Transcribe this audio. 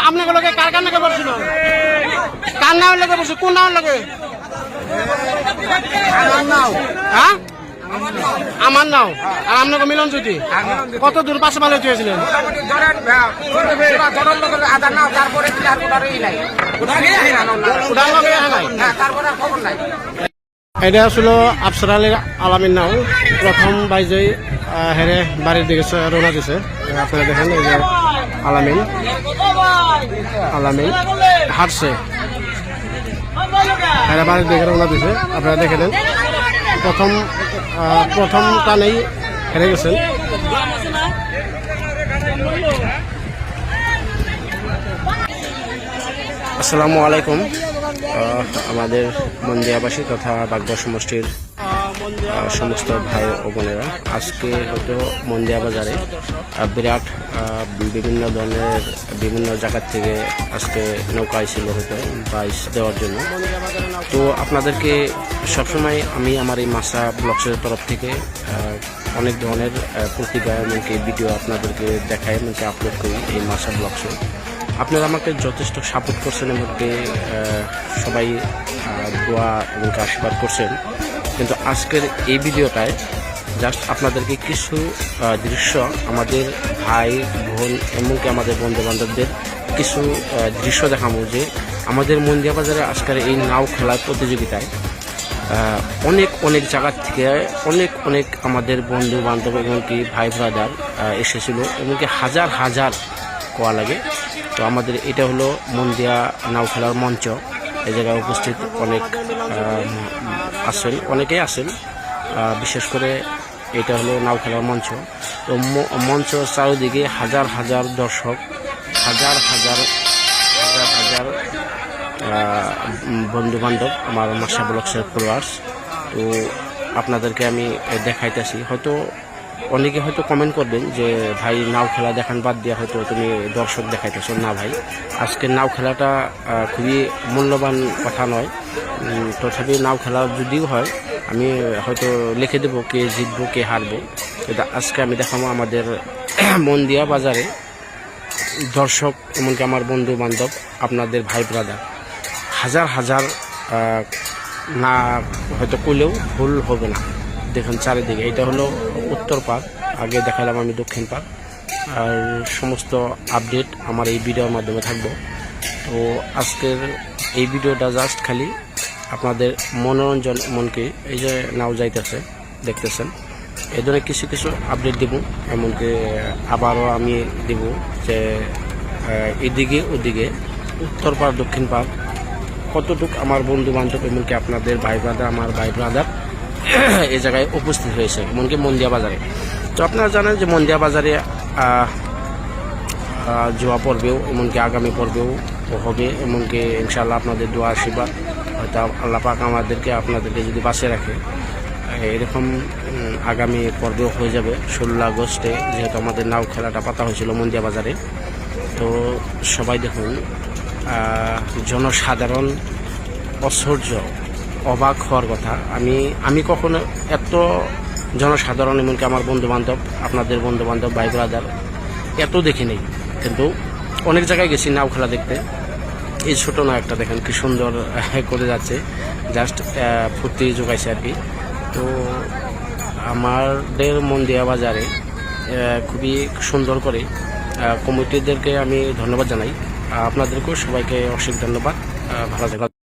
আপনাকে কার কার নাকি বলছিল কার নাম লাগে বলছে কোন নাম লাগে হ্যাঁ আমার নাও আর আপনাকে মিলন জ্যোতি কত দূর পাশে ভালো চেয়েছিলেন এটা আসলে আফসার আলী আলামিন নাও প্রথম বাইজে হেরে বাড়ির দিকে রওনা দিছে আপনারা দেখেন এই যে আলামিন হারছে হেরে বাড়ির দিকে রওনা দিছে আপনারা দেখে নেন প্রথম টানেই হেরে গেছেন আসসালামু আলাইকুম আমাদের মন্দিয়াবাসী তথা বাগদা সমষ্টির সমস্ত ভাই ও বোনেরা আজকে হয়তো মন্দিয়া বাজারে বিরাট বিভিন্ন ধরনের বিভিন্ন জায়গার থেকে আজকে নৌকা ছিল হয়তো বাইশ দেওয়ার জন্য তো আপনাদেরকে সবসময় আমি আমার এই মাসা ব্লগসের তরফ থেকে অনেক ধরনের পত্রিকা এমনকি ভিডিও আপনাদেরকে দেখাই এমনকি আপলোড করি এই মাসা ব্লগসে আপনারা আমাকে যথেষ্ট সাপোর্ট করছেন এমনকি সবাই দোয়া এবং আশীর্বাদ করছেন কিন্তু আজকের এই ভিডিওটায় জাস্ট আপনাদেরকে কিছু দৃশ্য আমাদের ভাই বোন এমনকি আমাদের বন্ধু বান্ধবদের কিছু দৃশ্য দেখাবো যে আমাদের মন্দিয়া বাজারে আজকের এই নাও খেলার প্রতিযোগিতায় অনেক জায়গার থেকে অনেক আমাদের বন্ধু বান্ধব এমনকি ভাই ব্রাদার এসেছিল এমনকি হাজার কোয়া লাগে তো আমাদের এটা হলো মন্দিয়া নাও খেলার মঞ্চ এই জায়গায় উপস্থিত অনেকেই আসেন বিশেষ করে এটা হলো নাও খেলার মঞ্চ তো মঞ্চ চারিদিকে হাজার দর্শক হাজার বন্ধু বান্ধব আমার মাসা ব্লগসের ফলোয়ার্স তো আপনাদেরকে আমি দেখাইতেছি হয়তো অনেকে হয়তো কমেন্ট করবেন যে ভাই নাও খেলা দেখান বাদ দিয়া হয়তো তুমি দর্শক দেখাইতেছো না ভাই আজকে নাও খেলাটা খুবই মূল্যবান কথা নয় তথাপি নাও খেলা যদিও হয় আমি হয়তো লিখে দেবো কে জিতবো কে হারবো কিন্তু আজকে আমি দেখাবো আমাদের মন্দিয়া বাজারে দর্শক এমনকি আমার বন্ধু বান্ধব আপনাদের ভাই ব্রাদার হাজার না হয়তো করলেও ভুল হবে না দেখুন চারিদিকে এটা হলো উত্তর পাড় আগে দেখালাম আমি দক্ষিণ পাড় আর সমস্ত আপডেট আমার এই ভিডিওর মাধ্যমে থাকবো তো আজকের এই ভিডিওটা জাস্ট খালি আপনাদের মনোরঞ্জন এমনকি এই যে নাও যাইতেছে দেখতেছেন এই ধরনের কিছু আপডেট দেব এমনকি আবারও আমি দেব যে এদিকে ওদিকে উত্তর পাড় দক্ষিণ পাড় কতটুকু আমার বন্ধু বান্ধব এমনকি আপনাদের ভাই ব্রাদার আমার ভাই ব্রাদার এই জায়গায় উপস্থিত হয়েছে এমনকি মন্দিয়া বাজারে তো আপনারা জানেন যে মন্দিয়া বাজারে জোয়া পর্বেও এমনকি আগামী পর্বেও হবে এমনকি ইনশাআল্লাহ আপনাদের দোয়া আশীর্বাদ হয়তো আল্লাহ পাক আপনাদেরকে যদি বাঁচিয়ে রাখে এরকম আগামী পর্বেও হয়ে যাবে 16 আগস্টে যেহেতু আমাদের নাও খেলাটা পাতা হয়েছিল মন্দিয়া বাজারে তো সবাই দেখুন জনসাধারণ ঐশ্বর্য অবাক হওয়ার কথা আমি কখনো এত জনসাধারণ এমনকি আমার বন্ধু বান্ধব আপনাদের বন্ধু বান্ধব ভাই ব্রাদার এত দেখি নেই কিন্তু অনেক জায়গায় গেছি নাও খেলা দেখতে এই ছোট না একটা দেখেন কি সুন্দর করে যাচ্ছে জাস্ট ফুর্তি জোগাইছে আর কি তো আমাদের মন্দিয়া বাজারে খুবই সুন্দর করে কমিটিদেরকে আমি ধন্যবাদ জানাই আপনাদেরকেও সবাইকে অশেষ ধন্যবাদ ভালো থাকবেন।